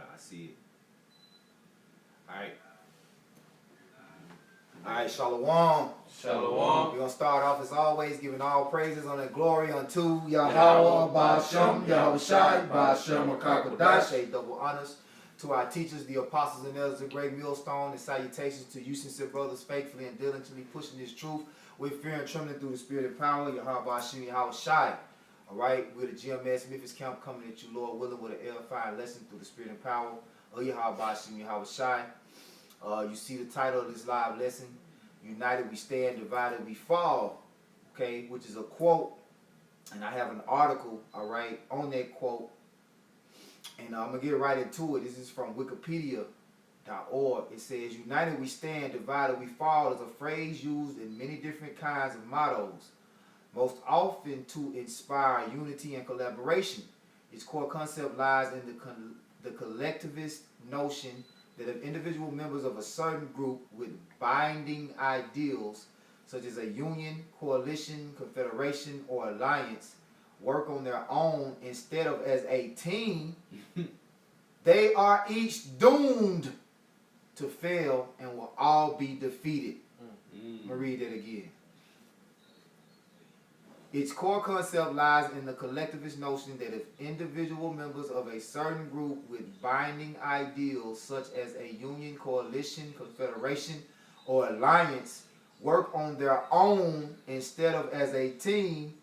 I see it. Alright, Shalom. Shalom. We're going to start off as always, giving all praises on and glory unto Yahweh, Ba'ashem, Yahweh Shai, Ba'ashem, Makakodash. A double honors to our teachers, the apostles and elders, the great millstone, and salutations to you, sincere brothers, faithfully and diligently pushing this truth with fear and trembling through the spirit and power, Yahweh Ba'ashem, Yahweh Shai. Alright, we're the GMS Memphis Camp coming at you, Lord willing, with an edifying lesson through the spirit and power of Yahweh Ba'ashem, Yahweh Shai. You see the title of this live lesson, United We Stand, Divided We Fall, okay, which is a quote, and I have an article, all right, on that quote, and I'm going to get right into it. This is from Wikipedia.org. It says, United We Stand, Divided We Fall is a phrase used in many different kinds of mottos, most often to inspire unity and collaboration. Its core concept lies in the collectivist notion that if individual members of a certain group with binding ideals, such as a union, coalition, confederation, or alliance, work on their own instead of as a team, they are each doomed to fail and will all be defeated. I'm going to read that again. Its core concept lies in the collectivist notion that if individual members of a certain group with binding ideals such as a union, coalition, confederation, or alliance work on their own instead of as a team,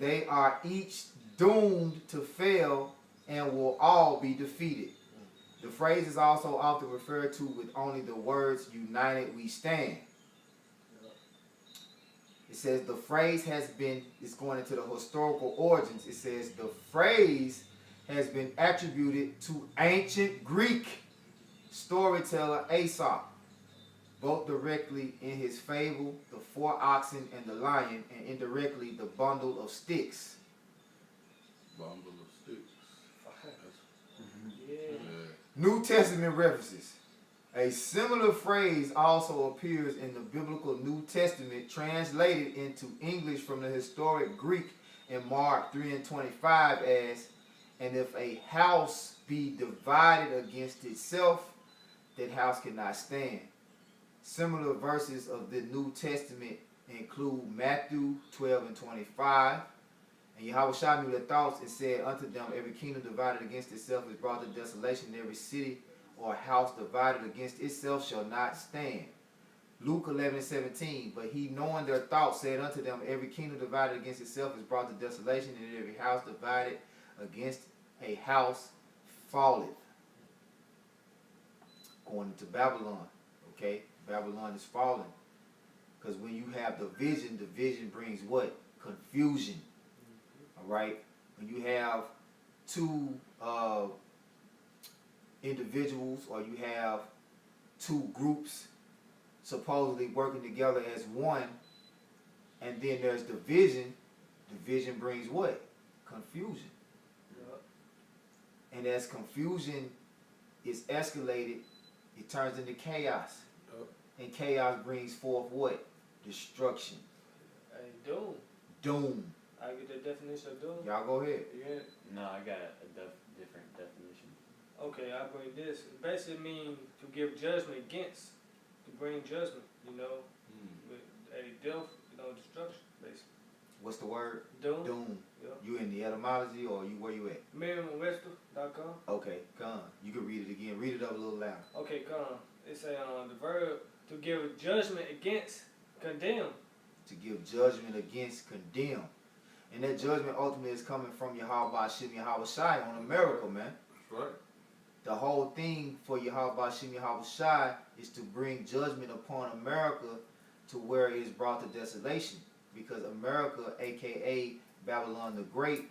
they are each doomed to fail and will all be defeated. The phrase is also often referred to with only the words, United We Stand. It says the phrase it's going into the historical origins. It says the phrase has been attributed to ancient Greek storyteller Aesop, both directly in his fable, The Four Oxen and the Lion, and indirectly, The Bundle of Sticks. Bundle of sticks. Yeah. New Testament references. A similar phrase also appears in the biblical New Testament, translated into English from the historic Greek in Mark 3:25 as, and if a house be divided against itself, that house cannot stand. Similar verses of the New Testament include Matthew 12:25. And Yahweh Shai knew their thoughts and said unto them, every kingdom divided against itself is brought to desolation, and every city or house divided against itself shall not stand. Luke 11:17. But he, knowing their thoughts, said unto them, every kingdom divided against itself is brought to desolation, and every house divided against a house falleth. Going into Babylon, okay? Babylon is falling. Because when you have division brings what? Confusion. All right? When you have two individuals, or you have two groups supposedly working together as one, and then there's division brings what? Confusion. Yep. And as confusion is escalated, it turns into chaos. Yep. And chaos brings forth what? Destruction. Hey, doom. Doom. I get the definition of doom. Y'all go ahead. You get it? No, I got a different definition. Okay, I bring this. It basically means to give judgment against, to bring judgment, with a death, destruction, basically. What's the word? Doom. Doom. Yep. You in the etymology, or where you at? Merriam-Webster.com. Okay, come. You can read it again. Read it up a little louder. Okay, come. It's the verb to give judgment against, condemn. To give judgment against, condemn. And that judgment ultimately is coming from Yahweh Ba'ashem Yahweh Shai on America, man. That's right. The whole thing for Yahweh Ba'ashem Yahweh Shai is to bring judgment upon America to where it is brought to desolation. Because America, a.k.a. Babylon the Great,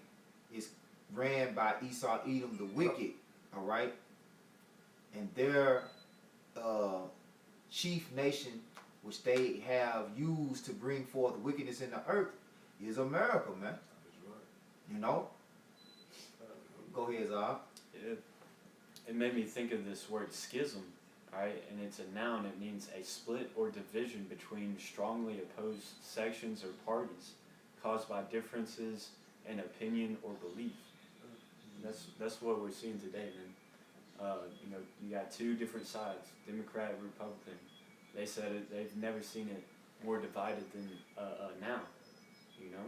is ran by Esau Edom the Wicked, all right? And their chief nation, which they have used to bring forth wickedness in the earth, is America, man. That's right. You know? Go ahead, Zah. It made me think of this word schism, right? And it's a noun. It means a split or division between strongly opposed sections or parties caused by differences in opinion or belief. That's what we're seeing today, man. You know, you got two different sides, Democrat, Republican. They said it, they've never seen it more divided than now. You know.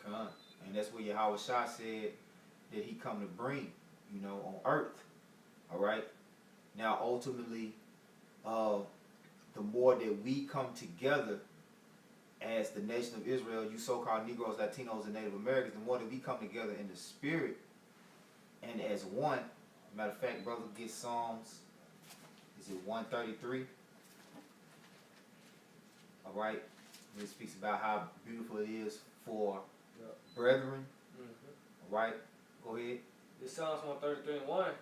Con. And that's what Yahweh Shah said that he come to bring, you know, on earth. All right. Now, ultimately, the more that we come together as the nation of Israel, you so-called Negroes, Latinos, and Native Americans, the more that we come together in the spirit and as one. Matter of fact, brother, get Psalms. Is it 133? All right. It speaks about how beautiful it is for brethren. All right. Go ahead. This Psalms 133:1,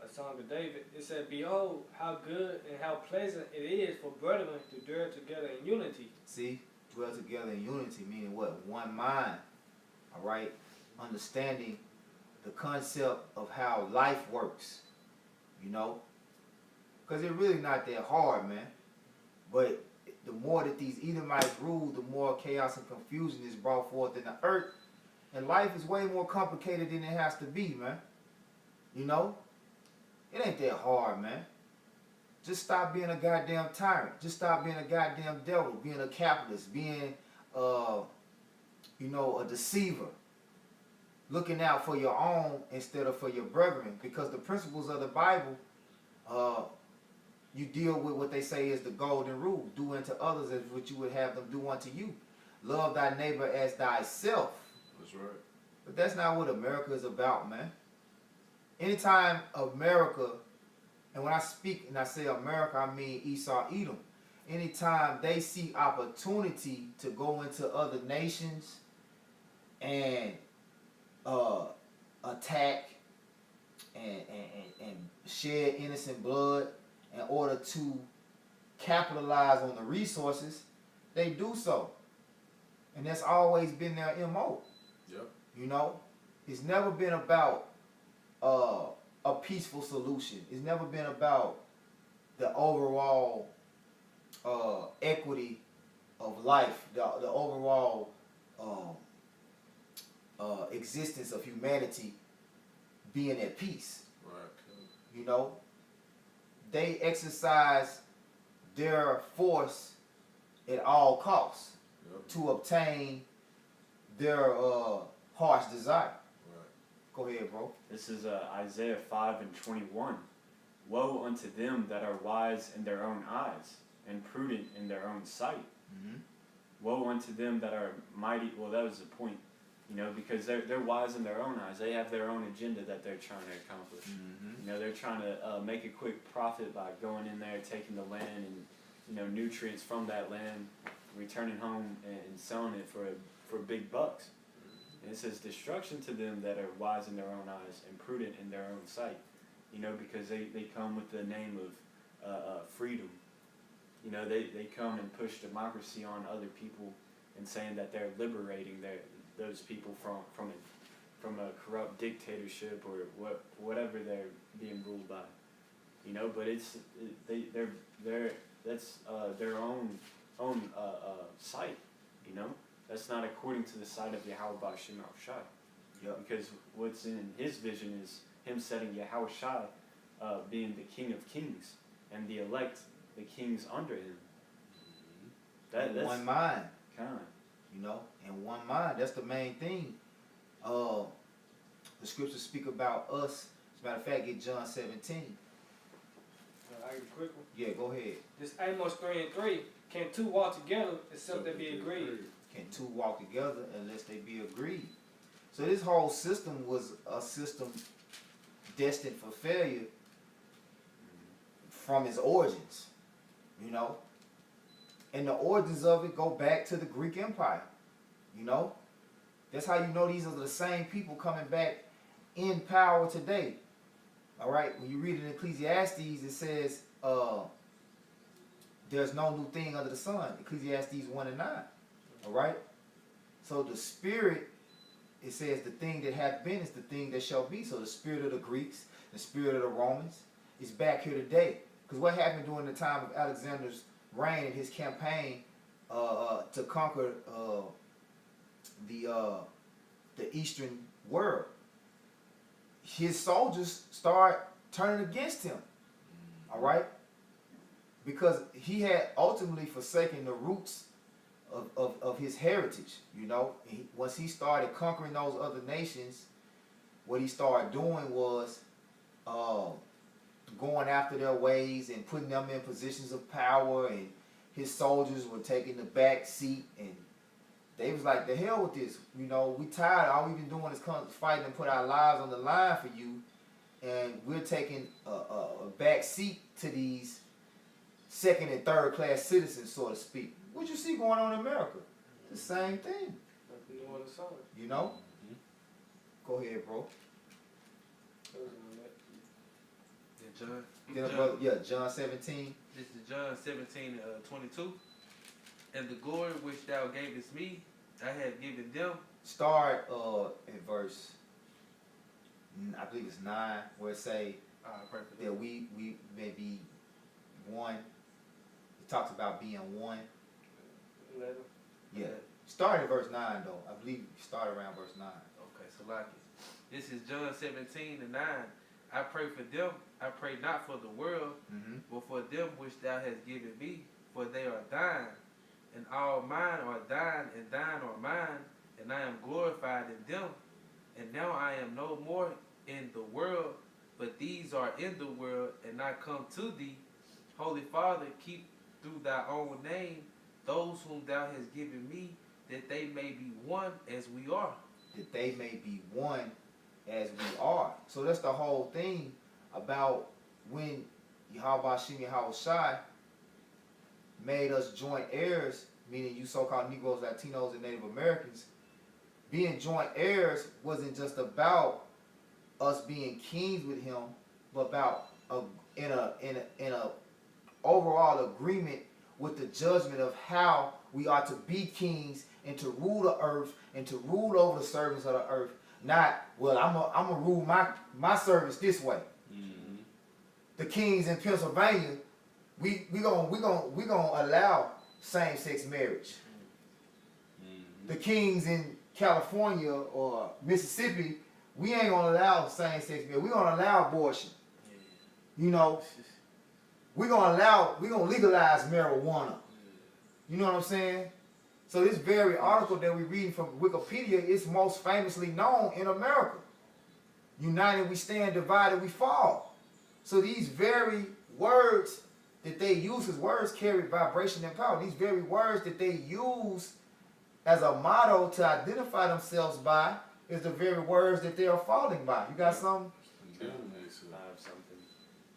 a song of David. It said, "Behold, how good and how pleasant it is for brethren to dwell together in unity." See, dwell together in unity, meaning what? One mind. All right. Understanding the concept of how life works. You know, because it's really not that hard, man. But the more that these Edomites rule, the more chaos and confusion is brought forth in the earth. And life is way more complicated than it has to be, man. You know? It ain't that hard, man. Just stop being a goddamn tyrant. Just stop being a goddamn devil, being a capitalist, being, you know, a deceiver. Looking out for your own instead of for your brethren. Because the principles of the Bible, you deal with what they say is the golden rule. Do unto others as what you would have them do unto you. Love thy neighbor as thyself. That's right. But that's not what America is about, man. Anytime America, and when I speak and I say America, I mean Esau, Edom. Anytime they see opportunity to go into other nations and attack and shed innocent blood in order to capitalize on the resources, they do so. And that's always been their MO. Yep. You know, it's never been about a peaceful solution. It's never been about the overall equity of life, the overall existence of humanity being at peace. Right. You know, they exercise their force at all costs Yep. to obtain their heart's desire. Right. Go ahead, bro. This is Isaiah 5:21. Woe unto them that are wise in their own eyes and prudent in their own sight. Mm-hmm. Woe unto them that are mighty. Well, that was the point, you know, because they're wise in their own eyes. They have their own agenda that they're trying to accomplish. Mm-hmm. You know, they're trying to make a quick profit by going in there, taking the land and, you know, nutrients from that land, returning home and selling it for big bucks. And it says destruction to them that are wise in their own eyes and prudent in their own sight. You know, because they come with the name of freedom. You know, they come and push democracy on other people and saying that they're liberating those people from a corrupt dictatorship or whatever they're being ruled by. You know, but they're that's their own sight. You know, that's not according to the sight of Yahweh Ba'Shem Shai. Yep. Because what's in his vision is him setting Yahweh Shai being the King of Kings and the elect, the kings under him. That's one mind, kind of. you know, and one mind. That's the main thing. The scriptures speak about us. As a matter of fact, get John 17. I get a quick one. Yeah, go ahead. This Amos 3:3. Can two walk together except they be agreed? Can two walk together unless they be agreed? So this whole system was a system destined for failure from its origins, you know. And the origins of it go back to the Greek Empire, you know. That's how you know these are the same people coming back in power today. All right, when you read in Ecclesiastes, it says, there's no new thing under the sun. Ecclesiastes 1:9. All right? So the spirit, it says the thing that hath been is the thing that shall be. So the spirit of the Greeks, the spirit of the Romans is back here today. Because what happened during the time of Alexander's reign and his campaign to conquer the eastern world? his soldiers start turning against him. All right? Because he had ultimately forsaken the roots of his heritage, you know. Once he started conquering those other nations, what he started doing was going after their ways and putting them in positions of power, and his soldiers were taking the back seat, and they was like, the hell with this, you know, we tired, all we've been doing is come fighting and put our lives on the line for you, and we're taking a back seat to these second and third class citizens, so to speak. What you see going on in America? The same thing, Like the New Orleans Saints. you know. Go ahead, bro. Those are my- Yeah, John. Then, brother, yeah, John 17. This is John 17, 22. And the glory which thou gavest me, I have given them. Start at verse, I believe it's 9, where it say Pray for that them. we may be one. It talks about being one. 11. Yeah. Start at verse 9 though. I believe you start around verse 9. Okay, so like it. This is John 17 and 9. I pray for them. I pray not for the world, Mm-hmm. but for them which thou hast given me, for they are thine. And all mine are thine, and thine are mine, and I am glorified in them. And now I am no more in the world, but these are in the world, and I come to thee. Holy Father, keep through thy own name those whom thou hast given me, that they may be one as we are. That they may be one as we are. So that's the whole thing about when Yahweh Shem Yahweh Shai made us joint heirs, meaning you so-called Negroes, Latinos, and Native Americans. Being joint heirs wasn't just about us being kings with him, but about in a overall agreement with the judgment of how we are to be kings and to rule the earth and to rule over the servants of the earth. Not, well, I'm gonna rule my servants this way. Mm-hmm. The kings in Pennsylvania, we gonna allow same-sex marriage. Mm-hmm. The kings in California or Mississippi, we ain't gonna allow same-sex marriage. We gonna allow abortion. You know, we gonna legalize marijuana. You know what I'm saying? So this very article that we're reading from Wikipedia is most famously known in America. United we stand, divided we fall. So these very words that they use, as words carry vibration and power. These very words that they use as a motto to identify themselves by is the very words that they are falling by. You got something? I have something.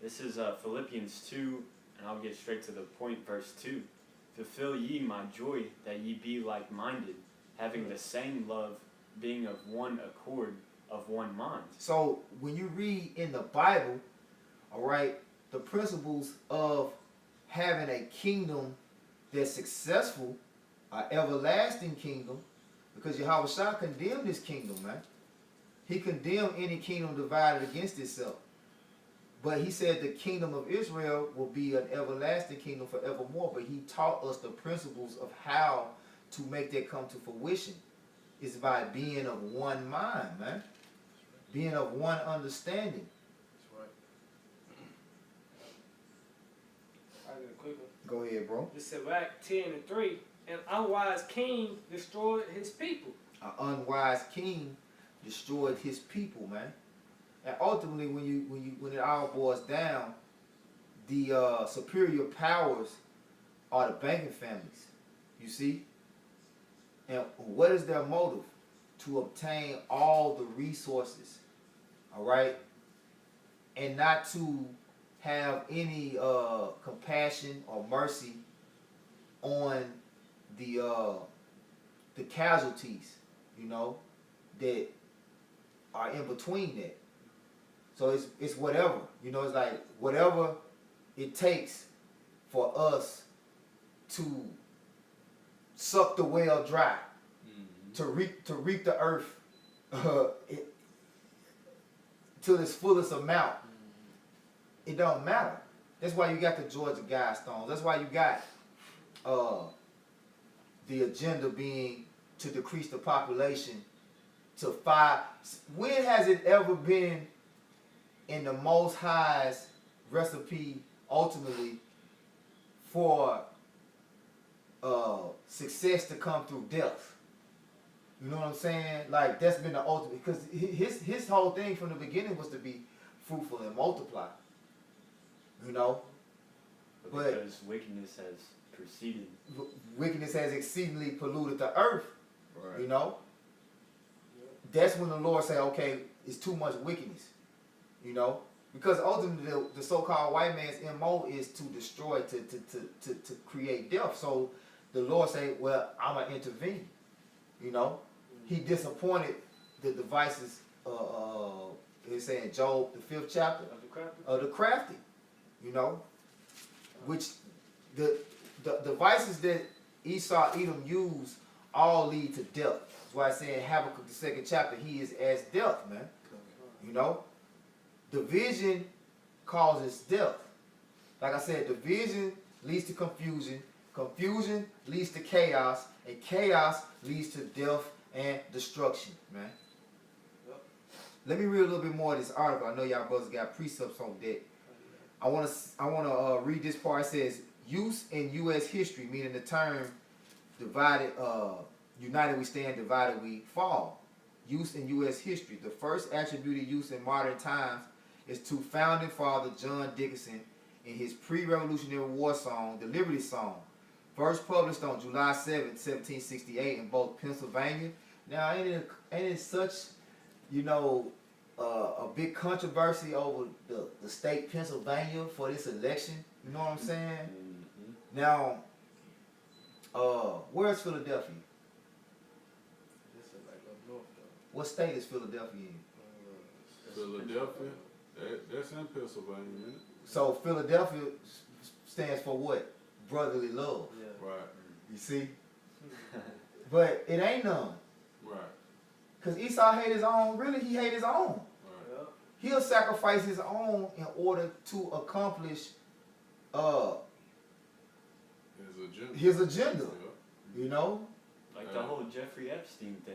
This is Philippians 2, and I'll get straight to the point, verse 2. Fulfill ye my joy, that ye be like-minded, having the same love, being of one accord, of one mind. So when you read in the Bible, all right, the principles of having a kingdom that's successful, an everlasting kingdom, because Yahweh Shah condemned this kingdom, man. He condemned any kingdom divided against itself. But he said the kingdom of Israel will be an everlasting kingdom forevermore. But he taught us the principles of how to make that come to fruition. It's by being of one mind, man. Being of one understanding. That's right. I get a quick one. Go ahead, bro. This is Sirach 10:3. An unwise king destroyed his people. An unwise king destroyed his people, man. And ultimately, when it all boils down, the superior powers are the banking families. You see? And what is their motive? To obtain all the resources, all right? And not to have any compassion or mercy on the casualties, you know, that are in between that. So it's whatever, you know, it's like whatever it takes for us to suck the well dry, to reap the earth to its fullest amount. It don't matter. That's why you got the Georgia Guidestones. That's why you got the agenda being to decrease the population to 5. When has it ever been in the Most High's recipe ultimately for success to come through death. You know what I'm saying? Like, that's been the ultimate, because his whole thing from the beginning was to be fruitful and multiply. You know? But because wickedness has proceeded. Wickedness has exceedingly polluted the earth. Right. You know? That's when the Lord say, okay, it's too much wickedness. You know? Because ultimately the so-called white man's MO is to destroy, to create death. So the Lord say, well, I'm going to intervene. You know? He disappointed the devices, it's saying Job, the 5th chapter, of the crafty. You know? Which the devices that Esau, Edom used all lead to death. That's why I say in Habakkuk, the 2nd chapter, he is as death, man. You know? Division causes death. Like I said, division leads to confusion. Confusion leads to chaos. And chaos leads to death and destruction, man. Let me read a little bit more of this article. I know y'all brothers got precepts on that. I want to read this part. It says, use in U.S. history, meaning the term divided, united we stand, divided we fall. Use in U.S. history. The first attributed use in modern times is to founding father John Dickinson in his pre-revolutionary war song, The Liberty Song, first published on July 7, 1768 in both Pennsylvania. Now, ain't it such, you know, a big controversy over the state Pennsylvania for this election? You know what I'm saying? Mm-hmm. Now, where's Philadelphia? This is like up north though. What state is Philadelphia in? Philadelphia. That's in Pennsylvania, isn't it? So Philadelphia stands for what? Brotherly love. Yeah. Right. You see? But it ain't none. Right. Because Esau hate his own. Really, he hate his own. Right. He'll sacrifice his own in order to accomplish his agenda. Yeah. You know? Like the whole Jeffrey Epstein thing.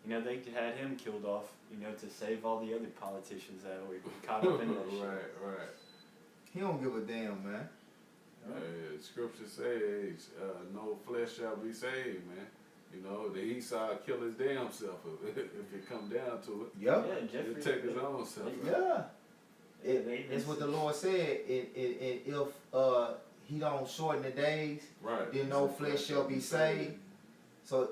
You know, they had him killed off, you know, to save all the other politicians that were caught up in that shit. Right. He don't give a damn, man. Scripture says, no flesh shall be saved, man. You know, the Esau kill his damn self if it come down to it. Yep. Yeah, He'll Jeffrey. take his own self. Yeah. It's what the Lord said. If he don't shorten the days, Right. then no flesh shall be saved. So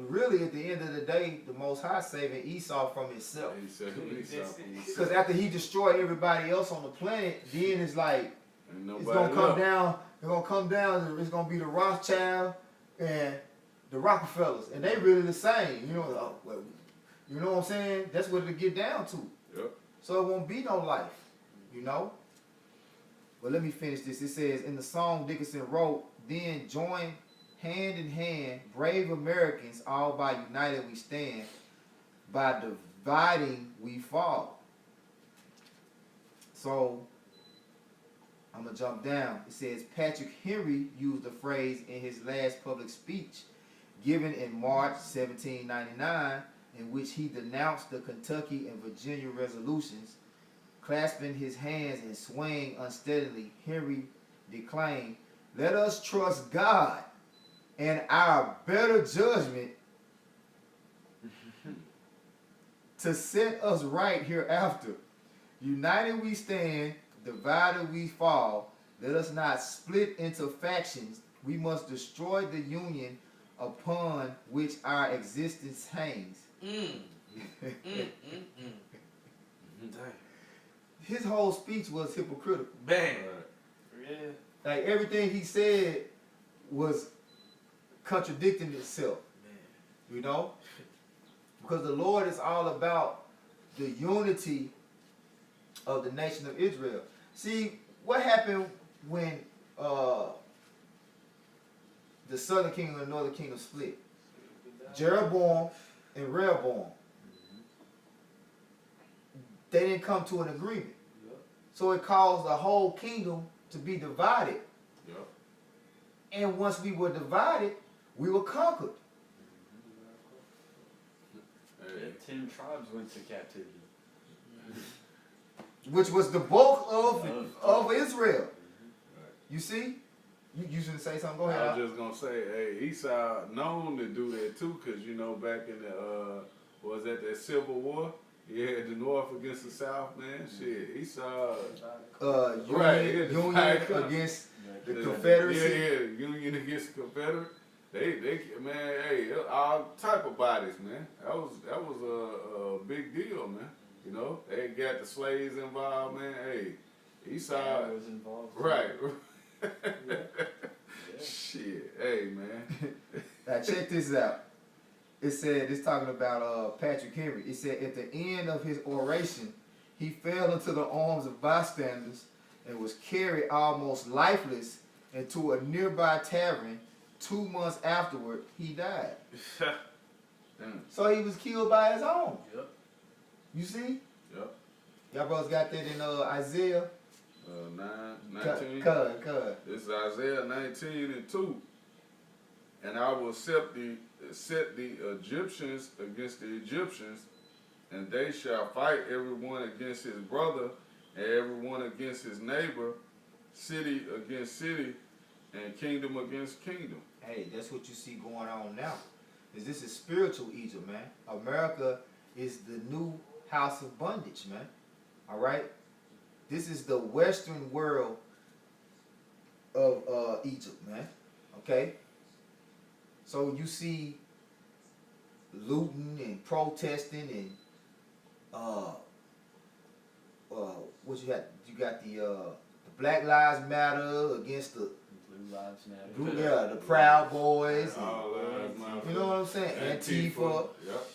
really, at the end of the day, the Most High saving Esau from himself. He said Esau from himself. Because after he destroyed everybody else on the planet, then it's like Ain't it's nobody gonna come left. down. It's gonna come down. It's gonna be the Rothschild and the Rockefellers, and they really the same. You know, you know what I'm saying? That's what it'll get down to. Yep. So it won't be no life. You know. But let me finish this. It says in the song Dickinson wrote, then join hand in hand, brave Americans, all by united we stand, by dividing we fall. So, I'm going to jump down. It says Patrick Henry used the phrase in his last public speech given in March 1799, in which he denounced the Kentucky and Virginia resolutions. Clasping his hands and swaying unsteadily, Henry declaimed, let us trust God and our better judgment to set us right hereafter. United we stand, divided we fall. Let us not split into factions. We must destroy the union upon which our existence hangs. His whole speech was hypocritical. Bang. Right. Yeah. Like everything he said was contradicting itself, Man. you know? Because the Lord is all about the unity of the nation of Israel. See, what happened when the southern kingdom and the northern kingdom split? Jeroboam and Rehoboam. They didn't come to an agreement. Yep. So it caused the whole kingdom to be divided. Yep. And once we were divided, we were conquered. Hey. 10 tribes went to captivity. which was the bulk of Israel. You see? You shouldn't say something. Go ahead. I was just gonna say, hey, Esau known to do that too, cause you know back in the was that Civil War? He had the North against the South, man. Shit, Esau. Union against the Confederacy. Yeah, Union against the Confederate. They man, hey, all type of bodies, man. That was a big deal, man. You know, they got the slaves involved, man. Hey, Esau was involved. right. Yeah. Shit, hey, man. Now check this out. It said, it's talking about Patrick Henry. It said, at the end of his oration, he fell into the arms of bystanders and was carried almost lifeless into a nearby tavern. 2 months afterward, he died. Damn. So he was killed by his own. Yep. You see? Yep. Y'all brothers got that in Isaiah? 19. Cut. This is Isaiah 19:2. And I will set the Egyptians against the Egyptians, and they shall fight everyone against his brother, and everyone against his neighbor, city against city, and kingdom against kingdom. Hey, that's what you see going on now. This is spiritual Egypt, man. America is the new house of bondage, man. All right? This is the Western world of Egypt, man. Okay? So you see looting and protesting and what you got? You got the Black Lives Matter against the Blue Lives Matter. yeah, the Proud Boys. And, All lives matter. you know what I'm saying? Antifa. Yep.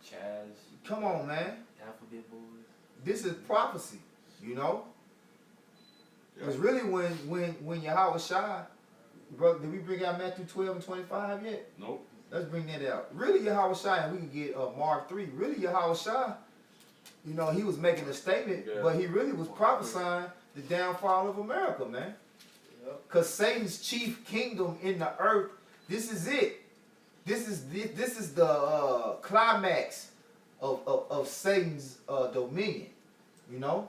Chaz. Come on, man. Alphabet boys. This is prophecy, you know? Yep. It's really when Yahweh Shai, bro, did we bring out Matthew 12 and 25 yet? Nope. Let's bring that out. Really Yahweh Shai, and we can get Mark 3. Really Yahweh Shai, you know, he was making a statement, Yeah. but he really was prophesying the downfall of America, man. Yep. Because Satan's chief kingdom in the earth, this is it. This is the climax of Satan's dominion, you know?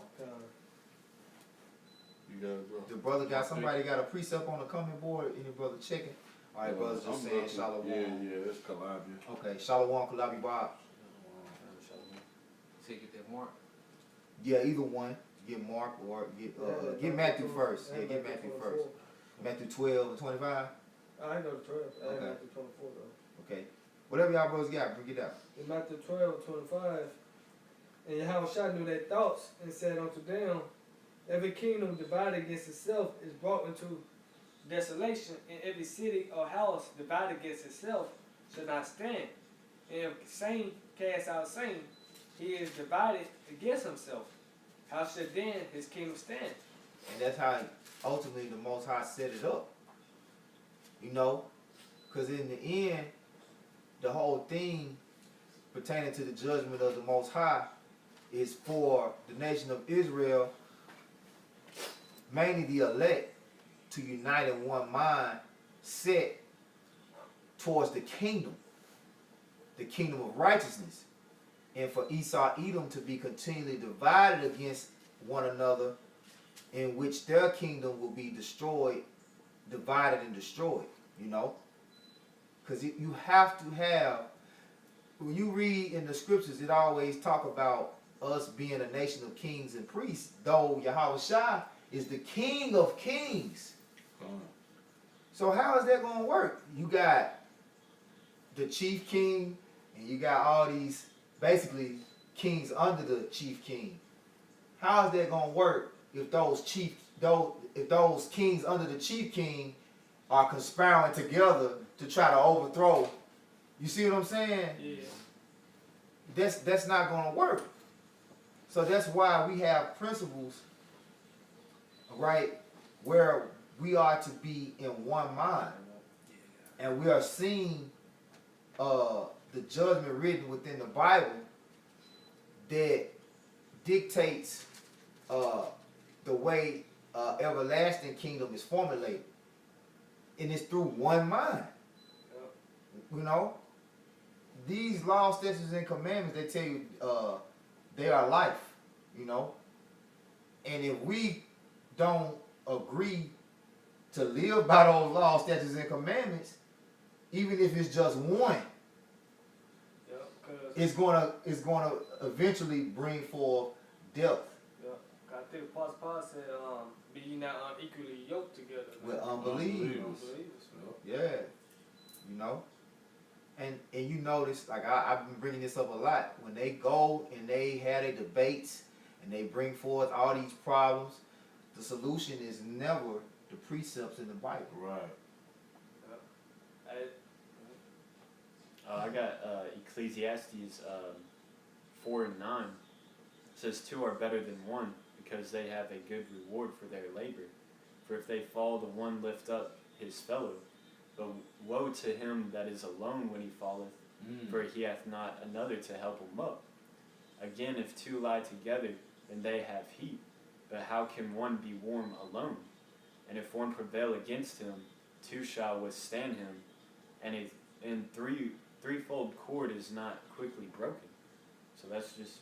You got it, bro. The brother somebody got a precept on the comment board. Any brother checking? All right, brothers just I'm saying looking. Shalom. Yeah, that's Columbia. Okay, Shalom, Kalabi Bob. So you get that mark. Yeah, either one. Get Mark or get Matthew first. Yeah, get Matthew first. Matthew 12 and 25. I know the 12. I Okay. ain't Matthew 24 though. Okay. Whatever y'all brothers got, bring it out. In Matthew 12 and 25, and Yahweh Shai knew their thoughts and said unto them, every kingdom divided against itself is brought into desolation, and every city or house divided against itself shall not stand. And if Satan cast out Satan, he is divided against himself. How should then his kingdom stand? And that's how ultimately the Most High set it up. You know? Because in the end, the whole thing pertaining to the judgment of the Most High is for the nation of Israel, mainly the elect, to unite in one mind, set towards the kingdom of righteousness, and for Esau, Edom to be continually divided against one another, in which their kingdom will be destroyed, divided and destroyed, you know? Because you have to have, when you read in the scriptures, it always talk about us being a nation of kings and priests, though Yahweh Shai is the King of kings. So how is that going to work? You got the chief king, and you got all these basically kings under the chief king. How is that going to work if those kings under the chief king are conspiring together to try to overthrow? You see what I'm saying? Yeah. That's not going to work. So that's why we have principles, right, where we are to be in one mind, and we are seeing the judgment written within the Bible that dictates the way everlasting kingdom is formulated, and it's through one mind. You know, these laws, statutes, and commandments, they tell you they are life. You know, And if we don't agree to live by those laws, statutes, and commandments, even if it's just one, Yeah, cause it's gonna eventually bring forth death I think Apostle Paul said, "Be ye not unequally yoked together." with unbelievers. Unbelievers. Yeah, you know. And you notice, like I've been bringing this up a lot, when they go and they have their debates and they bring forth all these problems, the solution is never the precepts in the Bible. Right. I got Ecclesiastes 4:9. It says, "Two are better than one, because they have a good reward for their labor. For if they fall, the one lift up his fellow. But woe to him that is alone when he falleth, for he hath not another to help him up. Again, if two lie together, then they have heat. But how can one be warm alone? And if one prevail against him, two shall withstand him. And threefold cord is not quickly broken." So that's just,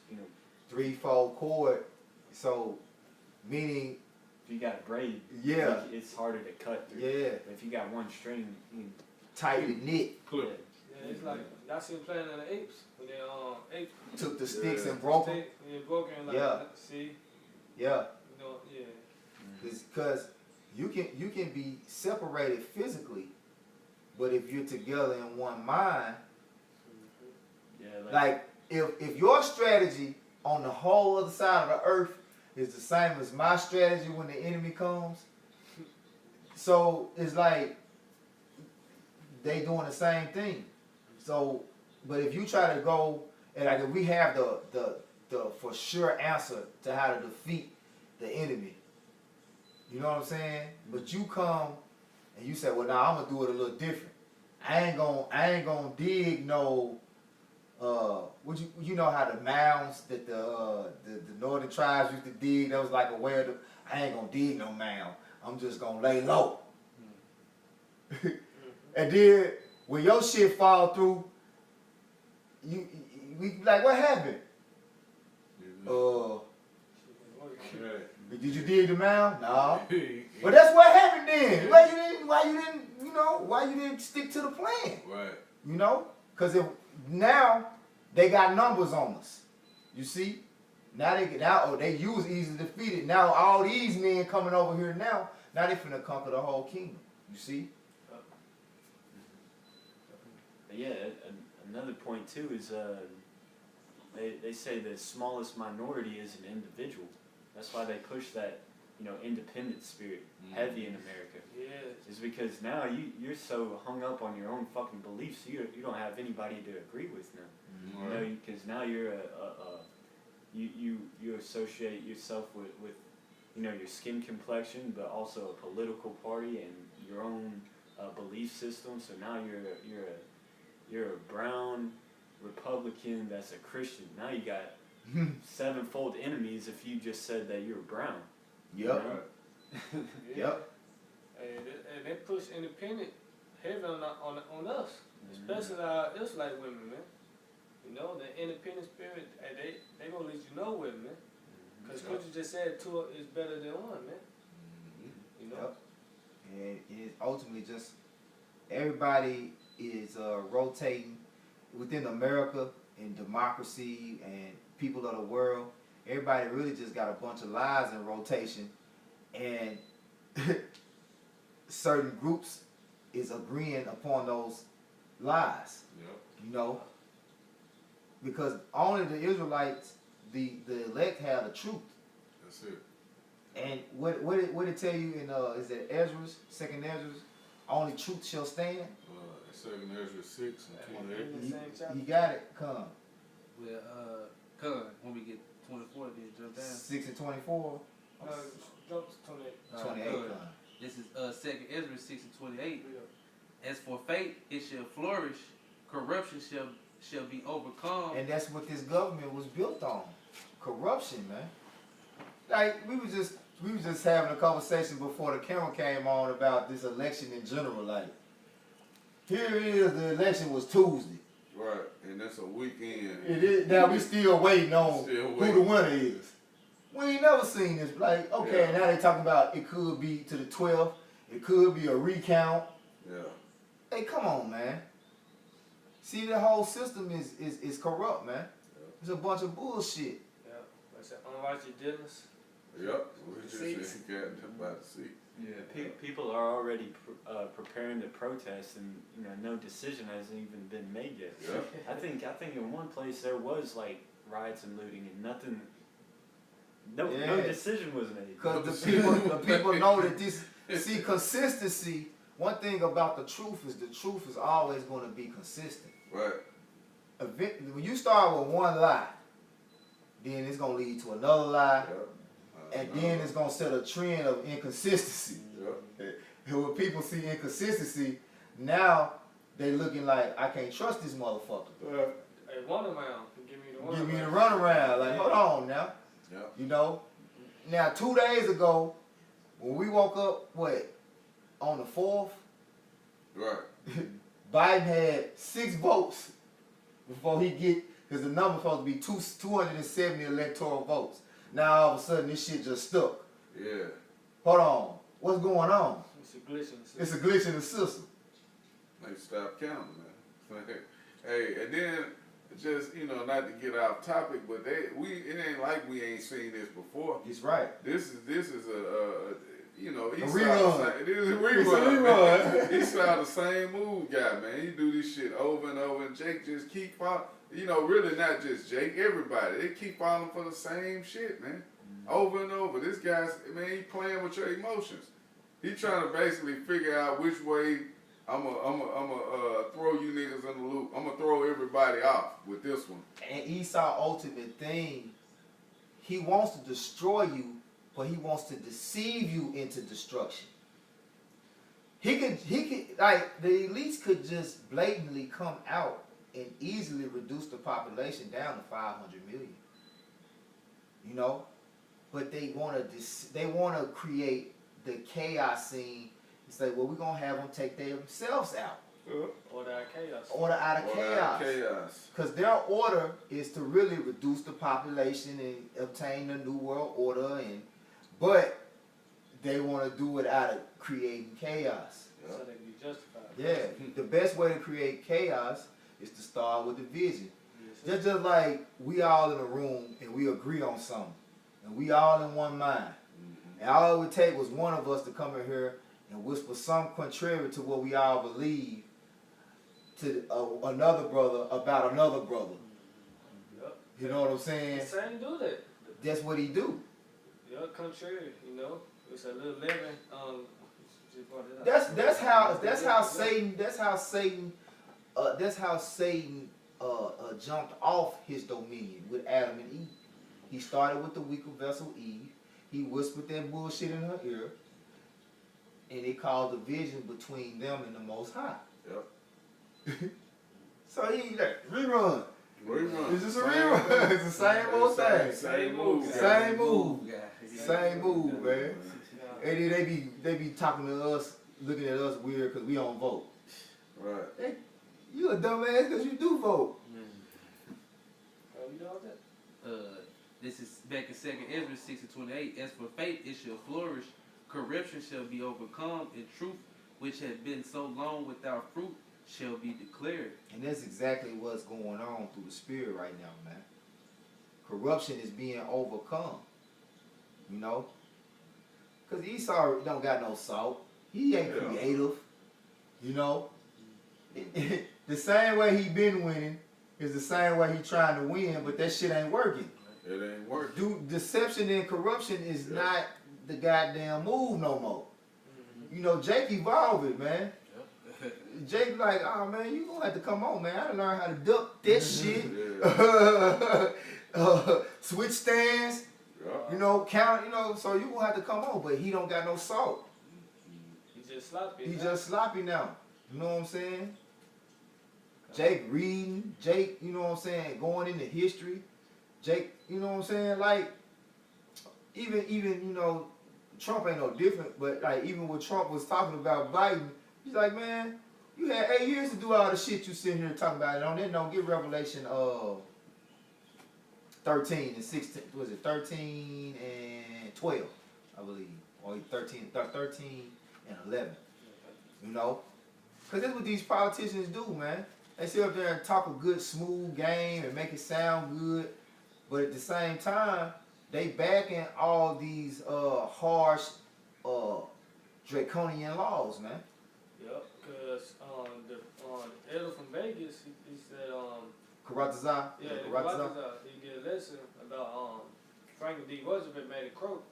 Threefold cord, so meaning, if you got braid, yeah, it's harder to cut through. yeah, But if you got one string, tightly knit, Clip. Yeah, it's like y'all seen Planet of the Apes when they apes took the sticks Yeah. and broke them. stick and broken like Yeah. see, Yeah, yeah. because you can be separated physically, but if you're together in one mind, Yeah, like if your strategy on the whole other side of the earth is the same as my strategy when the enemy comes, so it's like they doing the same thing. So, but if you try to go and like if we have the for sure answer to how to defeat the enemy, you know what I'm saying? But you come and you say, well, now I'm gonna do it a little different. I ain't gonna dig no. You know how the mounds that the northern tribes used to dig? That was like a way of I ain't gonna dig no mound. I'm just gonna lay low. And then when your shit fall through, we be like, what happened? Did you dig the mound? No. But that's what happened then. Why you didn't stick to the plan? Right. You know? Because now they got numbers on us. You see? Now they use easily defeated. Now all these men coming over here now they finna conquer the whole kingdom. You see? yeah. Another point too is they say the smallest minority is an individual. That's why they push that independent spirit heavy in America. Yes. Is because now you're so hung up on your own fucking beliefs, you don't have anybody to agree with now. Because now you're you associate yourself with your skin complexion, but also a political party and your own belief system. So now you're a brown Republican that's a Christian. Now you got sevenfold enemies if you just said that you're brown. Yep. Yep. And they push independent heavy on us, especially our Israelite women, man. The independent spirit, they gonna let you know with, man. Because Scripture just said two is better than one, man. Yep. And it's ultimately just everybody is rotating within America in democracy and people of the world. Everybody really just got a bunch of lies in rotation, and certain groups is agreeing upon those lies. Yep. Because only the Israelites, the elect, have the truth. That's it. And what it tell you in is it Ezra's, second Ezra's, only truth shall stand? Second Ezra 6 and 28. You got it, come. Well, when we get 24, then jump down. 6 and 24. Jump to 28. 28. Good. This is second Ezra 6 and 28. As for faith, it shall flourish. Corruption shall be overcome. And that's what this government was built on. Corruption, man. Like we was just having a conversation before the camera came on about this election in general. Like, here it is, the election was Tuesday. Right, and that's a weekend. It is now we still waiting on who the winner is. We ain't never seen this. Like, okay, Yeah. now they talking about it could be to the 12th. It could be a recount. Yeah. Hey, come on, man. See, the whole system is corrupt, man. It's a bunch of bullshit. Yeah. What's that? Unrighteous dealings. Yep. We just Seats. got about the seat. Yeah, people are already preparing to protest, and no decision hasn't even been made yet. Yeah. I think in one place there was like riots and looting, and nothing. No Yeah. decision was made. Because the people know that this. See, consistency. One thing about the truth is always going to be consistent. Right. When you start with one lie, then it's going to lead to another lie, Yep. and then it's going to set a trend of inconsistency. Yep. And when people see inconsistency, now they looking like, I can't trust this motherfucker. Hey, one around. Give me the one. Give me the runaround. Like, hold on now. Yep. You know? Now, 2 days ago, when we woke up, on the 4th, Right. Biden had 6 votes before he get, because the number's supposed to be 270 electoral votes. Now all of a sudden this shit just stuck. Yeah. Hold on, what's going on? It's a glitch in the system. It's a glitch in the system. Like stop counting, man. Hey, and then just not to get off topic, but it ain't like we ain't seen this before. It's right. This is a rerun. It is a rerun. It's a rerun. Man. He saw the same move guy, man. He do this shit over and over, and Jake just keep following. Really not just Jake, everybody. They keep falling for the same shit, man. Over and over. This guy's, man, he playing with your emotions. He trying to basically figure out which way I'm throw you niggas in the loop. I'm gonna throw everybody off with this one. And Esau ultimate thing, he wants to destroy you, but he wants to deceive you into destruction. He could like the elites could just blatantly come out and easily reduce the population down to 500 million. But they want to create the chaos scene and say, well, we're gonna have them take themselves out. Order out chaos. Order out of chaos. Chaos. Because their order is to really reduce the population and obtain the new world order, but they want to do it out of creating chaos. So they can be justified. Yeah, the best way to create chaos is to start with division. Yes, Just like we all in a room and we agree on something, and we all in one mind, and all it would take was one of us to come in here and whisper something contrary to what we all believe to another brother about another brother. Yep. You know what I'm saying? The same do that. That's what he do. Yeah, contrary, It's a little living. That's how Satan jumped off his dominion with Adam and Eve. He started with the weaker vessel Eve. He whispered that bullshit in her ear, and it caused division between them and the Most High. Yep. So he like rerun. Rerun. It's just a rerun. It's the same old thing. Same move. Same move. guy. Same move, man. And then they be talking to us, looking at us weird because we don't vote. Right. You a dumbass because you do vote. Oh, you know that? This is back in 2nd Ezra 6:28. As for faith, it shall flourish. Corruption shall be overcome, and truth, which had been so long without fruit, shall be declared. And that's exactly what's going on through the spirit right now, man. Corruption is being overcome. Because Esau don't got no salt. He ain't creative. The same way he been winning is the same way he trying to win, but that shit ain't working. It ain't working. Deception and corruption is not the goddamn move no more. Jake evolving, man. Jake like, oh man, you gonna have to come on, man. I done learned how to duck that shit. Switch stands, count, so you gonna have to come on, but he don't got no salt. He's just sloppy. He just sloppy now. You know what I'm saying? Jake reading, Jake, going into history. Jake, you know what I'm saying? Like, even Trump ain't no different, but like even when Trump was talking about Biden, he's like, man, you had 8 years to do all the shit you sitting here talking about. And on that note, get Revelation 13 and 16. Was it 13 and 12? I believe, or 13 and 11. You know, cause that's what these politicians do, man. They sit up there and talk a good, smooth game and make it sound good, but at the same time, they backing all these harsh, draconian laws, man. Yep, because the elder from Vegas, he said, Karatazar. yeah, Karatazar. he did a lesson about Franklin D. Roosevelt made a quote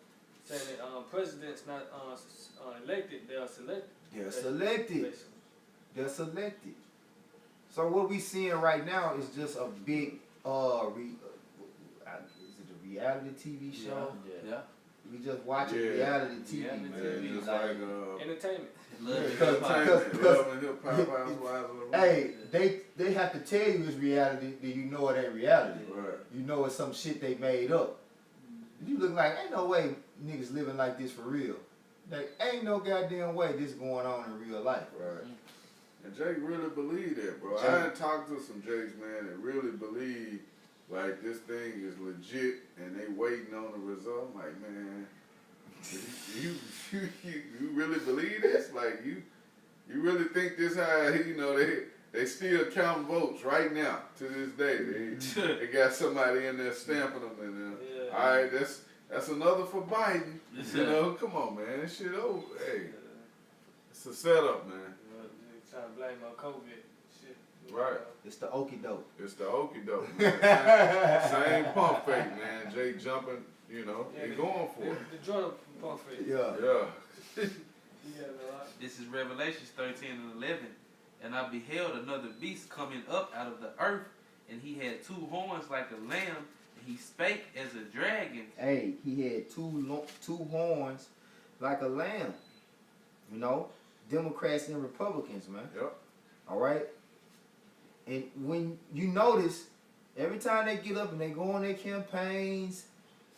saying that presidents not elected, they are selected. They're selected. Basically. They're selected. So what we seeing right now is just a big is it a reality TV show? Yeah. We just watching Yeah. reality TV, Reality man. Man, just like Entertainment. Love and Cause- hip hop. entertainment, love and hip hop, housewives. Hey, they have to tell you it's reality, then you know it ain't reality. Right. You know it's some shit they made up. You look like ain't no way niggas living like this for real. Like ain't no goddamn way this going on in real life. Right. And Jake really believed that, bro. Jake- I done talked to some Jakes, man, that really believe like this thing is legit and they waiting on the result. I'm like, man, you really believe this? Like you really think this how they still count votes right now to this day. They got somebody in there stamping them in there. Yeah. All right, that's another for Biden. You know, come on, man, this shit over. Hey, it's a setup, man. Trying to blame on COVID. Shit. Right. It's the okie doke. It's the okie doke, man. Same pump fake, man. Jay jumping, you know, Yeah, he going for it. The Jordan buffet. Yeah. Yeah. Yeah, no, This is Revelations 13 and 11. And I beheld another beast coming up out of the earth, and he had 2 horns like a lamb, and he spake as a dragon. Hey, he had two horns like a lamb. You know, Democrats and Republicans, man. Yep. All right. And when you notice, every time they get up and they go on their campaigns,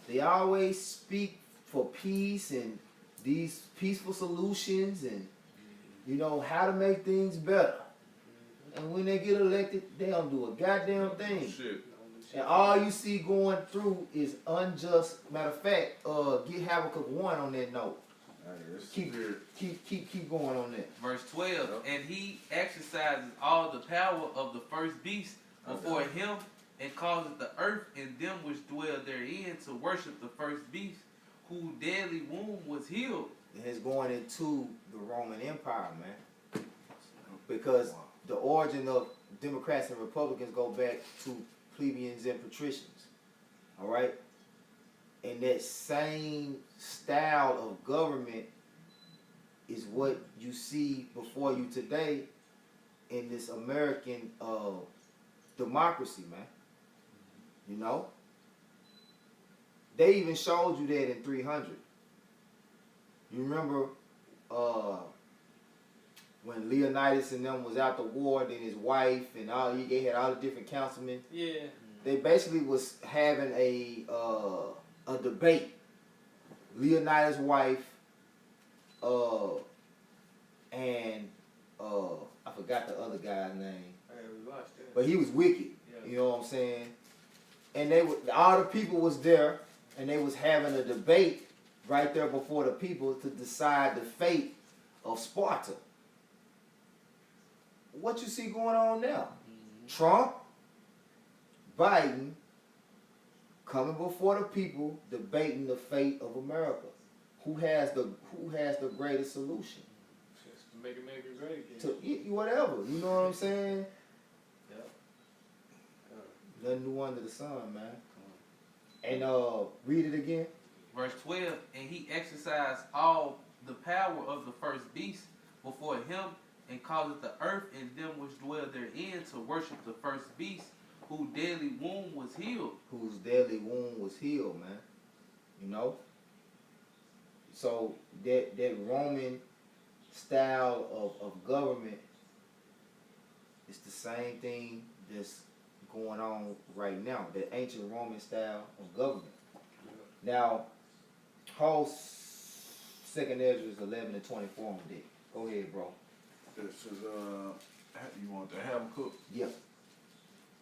they always speak for peace and these peaceful solutions and you know how to make things better. And when they get elected, they don't do a goddamn thing. Shit. And all you see going through is unjust. Matter of fact, get Habakkuk 1 on that note. Hey, it's Keep weird. keep going on that. Verse 12. Yep. And he exercises all the power of the first beast before him, and causeth the earth and them which dwell therein to worship the first beast, whose deadly wound was healed. And it's going into the Roman Empire, man. Because the origin of Democrats and Republicans go back to plebeians and patricians. All right? And that same style of government is what you see before you today in this American democracy, man. You know? They even showed you that in 300. You remember when Leonidas and them was out the war, then his wife and they had all the different councilmen. Yeah. They basically was having a debate. Leonidas' wife and I forgot the other guy's name, We watched that. but he was wicked. Yeah. You know what I'm saying? And all the people was there, and they was having a debate right there before the people to decide the fate of Sparta. What you see going on now? Trump, Biden, coming before the people, debating the fate of America. Who has the greatest solution? Just to make America great again. To whatever, you know what I'm saying? Yep. Nothing new under the sun, man. And read it again. Verse 12. And he exercised all the power of the first beast before him, and causeth the earth and them which dwell therein to worship the first beast, whose deadly wound was healed. Whose deadly wound was healed, man. You know? So that Roman style of government is the same thing that's going on right now. The ancient Roman style of government. Now, whole 2nd Ezra 11 and 24 on deck. Go ahead, bro. This is you want the Habakkuk? Yeah.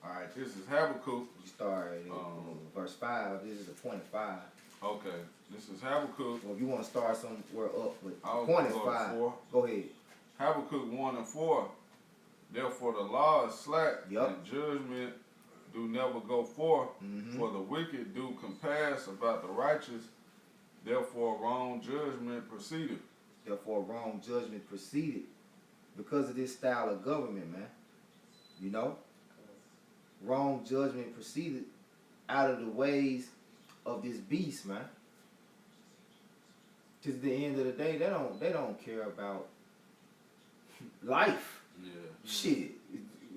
Alright, this is Habakkuk. You start at verse 5. This is the point of 5. Okay, this is Habakkuk. Well, if you want to start somewhere up, but I'll point is go to 5. 4. Go ahead. Habakkuk 1 and 4. Therefore the law is slack, Yup. and judgment do never go forth. Mm-hmm. For the wicked do compass about the righteous. Therefore wrong judgment proceedeth. Therefore, wrong judgment proceeded because of this style of government, man. You know, wrong judgment proceeded out of the ways of this beast, man. To the end of the day, they don't care about life. Yeah. Shit.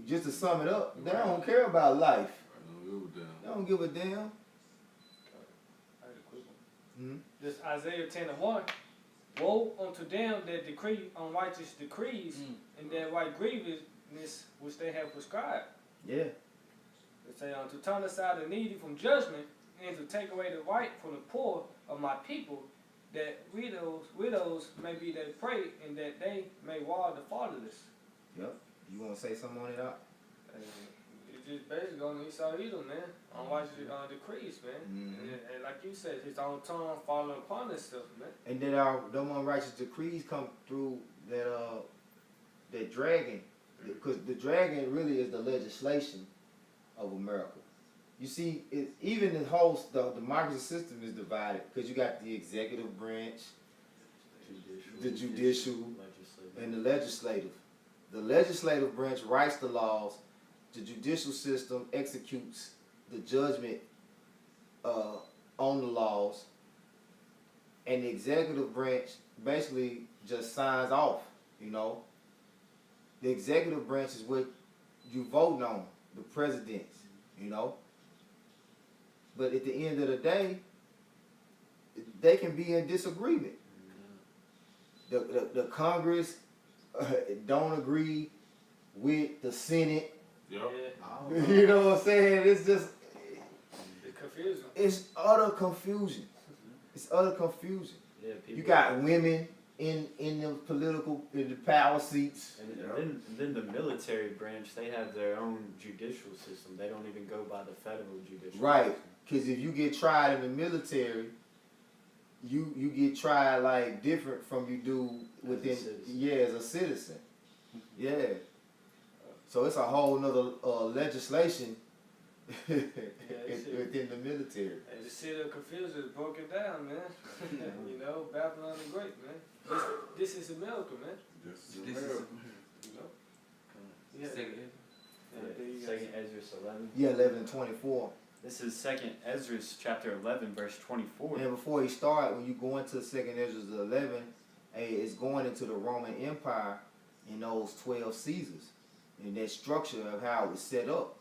Just to sum it up, they don't care about life. I know it was down. They don't give a damn. I had a quick one. Mm-hmm. This Isaiah 10:1. Woe unto them that decree unrighteous decrees and that right grievousness which they have prescribed. Yeah. They say, to turn aside the needy from judgment and to take away the right from the poor of my people, that widows may be their prey and that they may ward the fatherless. Yep. You want to say something on it, Doc? And it's just basically on Esau Edom, man. Unrighteous decrees, man. Mhm. And like you said, his own tongue falling upon himself, man. And then them unrighteous decrees come through that dragon, because the dragon really is the legislation of America. You see, even the democracy system is divided because you got the executive branch, the judicial, legislative. and the legislative. The legislative branch writes the laws. The judicial system executes the judgment on the laws, and the executive branch basically just signs off. You know, the executive branch is what you vote on, the presidents. You know, but at the end of the day, they can be in disagreement. The Congress don't agree with the Senate. Yep. Yeah, You know what I'm saying? It's just, the confusion. it's utter confusion. It's utter confusion. Yeah, people. You got women in the power seats. And then the military branch, they have their own judicial system. They don't even go by the federal judicial Right. system. Because if you get tried in the military, you get tried like different from you do within, citizen. as a citizen. Yeah. So it's a whole nother legislation within the military. And the city of confusion is broken down, man. You know, Babylon the Great, man. This is America, man. This is This is America. You know? Yeah. Second. there you go. Second Ezra 11. Yeah, 11:24. This is Second Ezra chapter 11, verse 24. And before you start, when you go into 2nd Ezra 11, it's going into the Roman Empire and those 12 Caesars and that structure of how it was set up.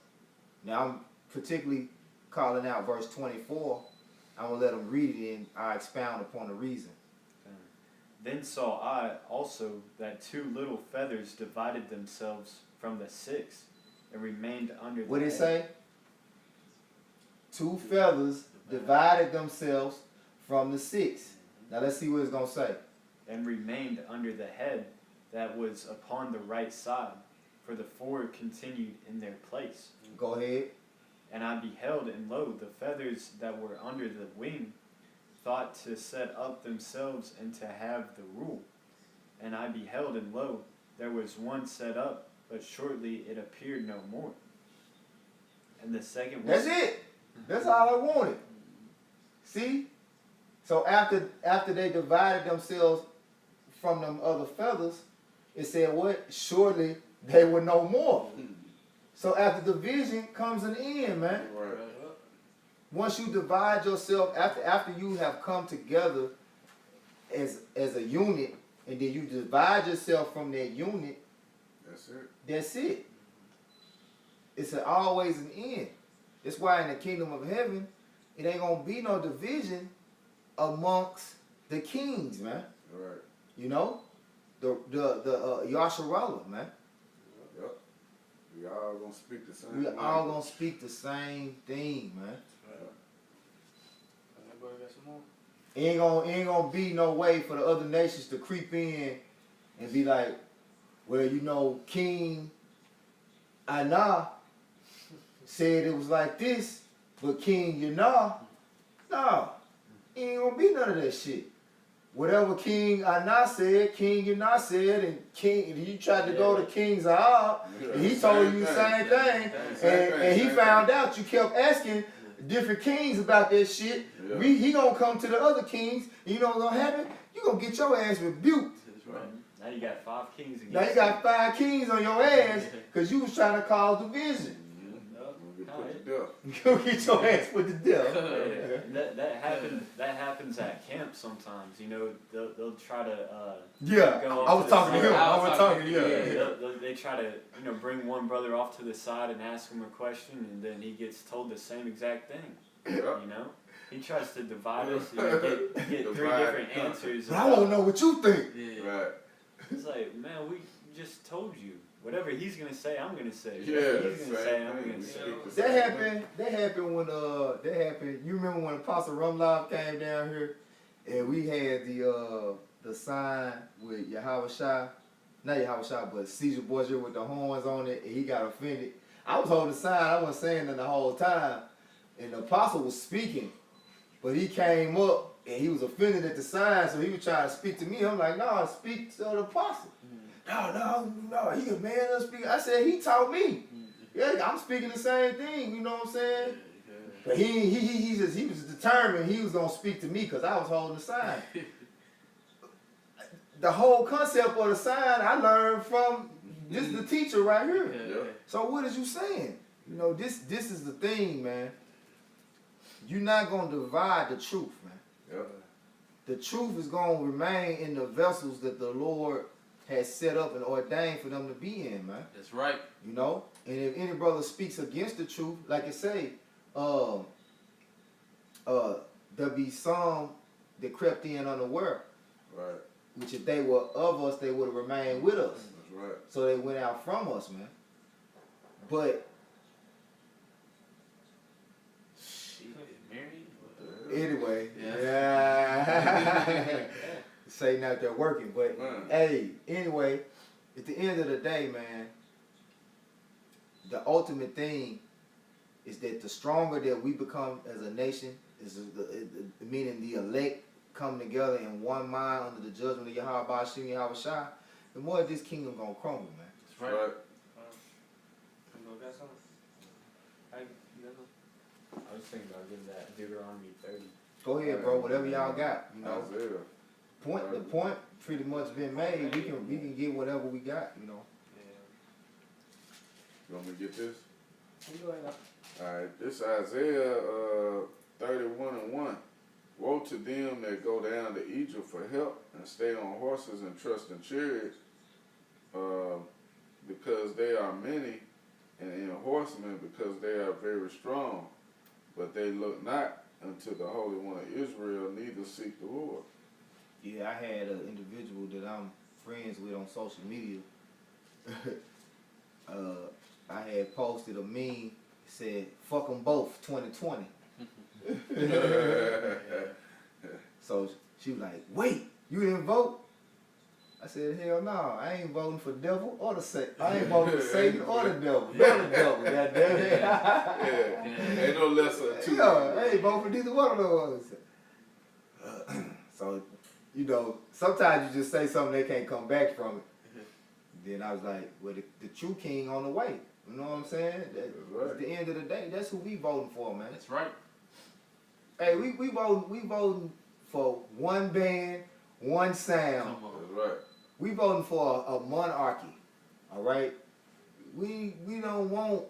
Now, I'm particularly calling out verse 24. I'm going to let them read it and I expound upon the reason. Then saw I also that 2 little feathers divided themselves from the 6 and remained under the What did it head. say? 2 feathers divided themselves from the 6. Now let's see what it's going to say. And remained under the head that was upon the right side, for the 4 continued in their place. Go ahead. And I beheld, and lo, the feathers that were under the wing thought to set up themselves and to have the rule. And I beheld, and lo, there was one set up, but shortly it appeared no more. And the second was... That's it. That's all I wanted. See? So after they divided themselves from them other feathers, it said what? Surely they were no more. So after division comes an end, man. Right. Once you divide yourself, after you have come together as a unit, and then you divide yourself from that unit, That's it. that's it. It's always an end. That's why in the kingdom of heaven, it ain't gonna be no division amongst the kings, man. Right. You know, the Yasharallah, man. Yep. We all gonna speak the same We language. all gonna speak the same thing, man. Anybody got some more? Ain't gonna be no way for the other nations to creep in and be like, well, you know, King Anah, said it was like this, but King Yanah, no, ain't gonna be none of that shit. Whatever King Anah said, King Yanah said, and you tried to go to King Zahab, and he told you the same thing, and he found out you kept asking different kings about that shit. Yeah. He gonna come to the other kings, and you know what's gonna happen? You gonna get your ass rebuked. That's right. Now you got 5 kings against Now you got 5 kings on your ass, because you was trying to cause division. You gonna get your ass put to death. That happens at camp sometimes. You know, they'll try to Yeah, go I off was to the talking to him. side. I was talking, They try to bring one brother off to the side and ask him a question, and then he gets told the same exact thing. You know, he tries to divide us and get 3 different answers. But I want to know what you think. Yeah. Right. It's like, man, we just told you. Whatever he's gonna say, I'm gonna say. Yeah, Whatever he's gonna same say, I'm thing. gonna say. That happened when you remember when Apostle Rumloff came down here and we had the sign with Yahweh Shai, not Yahweh Shai, but Caesar Borgia with the horns on it, and he got offended. I was holding the sign, I wasn't saying nothing the whole time, and the apostle was speaking, but he came up and he was offended at the sign, so he was trying to speak to me. I'm like, no, speak to the apostle. No, he a man of speak. I said, he taught me. Yeah, I'm speaking the same thing, you know what I'm saying? But he was determined he was gonna speak to me because I was holding the sign. The whole concept of the sign I learned from this the teacher right here. Yeah. So what is you saying? You know, this is the thing, man. You're not gonna divide the truth, man. Yep. The truth is gonna remain in the vessels that the Lord has set up and ordained for them to be in, man. That's right. You know? And if any brother speaks against the truth, like it say, there'll be some that crept in unaware, Right. which if they were of us, they would have remained with us. That's right. So they went out from us, man. But She married. anyway, Yeah. yeah. Satan out there working. But Man. hey, anyway, at the end of the day, man, the ultimate thing is that the stronger that we become as a nation, meaning the elect come together in one mind under the judgment of Yahweh Bashim Yahweh Shai, the more this kingdom gonna crumble, man. That's right. Right. I was thinking about giving that Deuteronomy 30. Go ahead, bro. Whatever y'all got, you know. Isaiah. The point pretty much been made. We can get whatever we got, you know. You want me to get this? You go ahead. Alright, this Isaiah 31:1. Woe to them that go down to Egypt for help and stay on horses and trust in chariots, because they are many, and in horsemen because they are very strong. But they look not unto the Holy One of Israel, neither seek the Lord. Yeah, I had an individual that I'm friends with on social media. I had posted a meme, said, fuck them both, 2020. So she was like, wait, you didn't vote? I said, hell no, I ain't voting for the devil or the Satan. I ain't voting for Satan or the devil. Nor the devil, goddamn it. Yeah, ain't no lesser than two. Yeah, I ain't voting for neither one of those. So, you know, sometimes you just say something they can't come back from it. Then I was like, well, the true king on the way. You know what I'm saying? right. At the end of the day, that's who we voting for, man. That's right. Hey, we voting for one band, one sound. Come on. That's right. We voting for a monarchy. All right? We don't want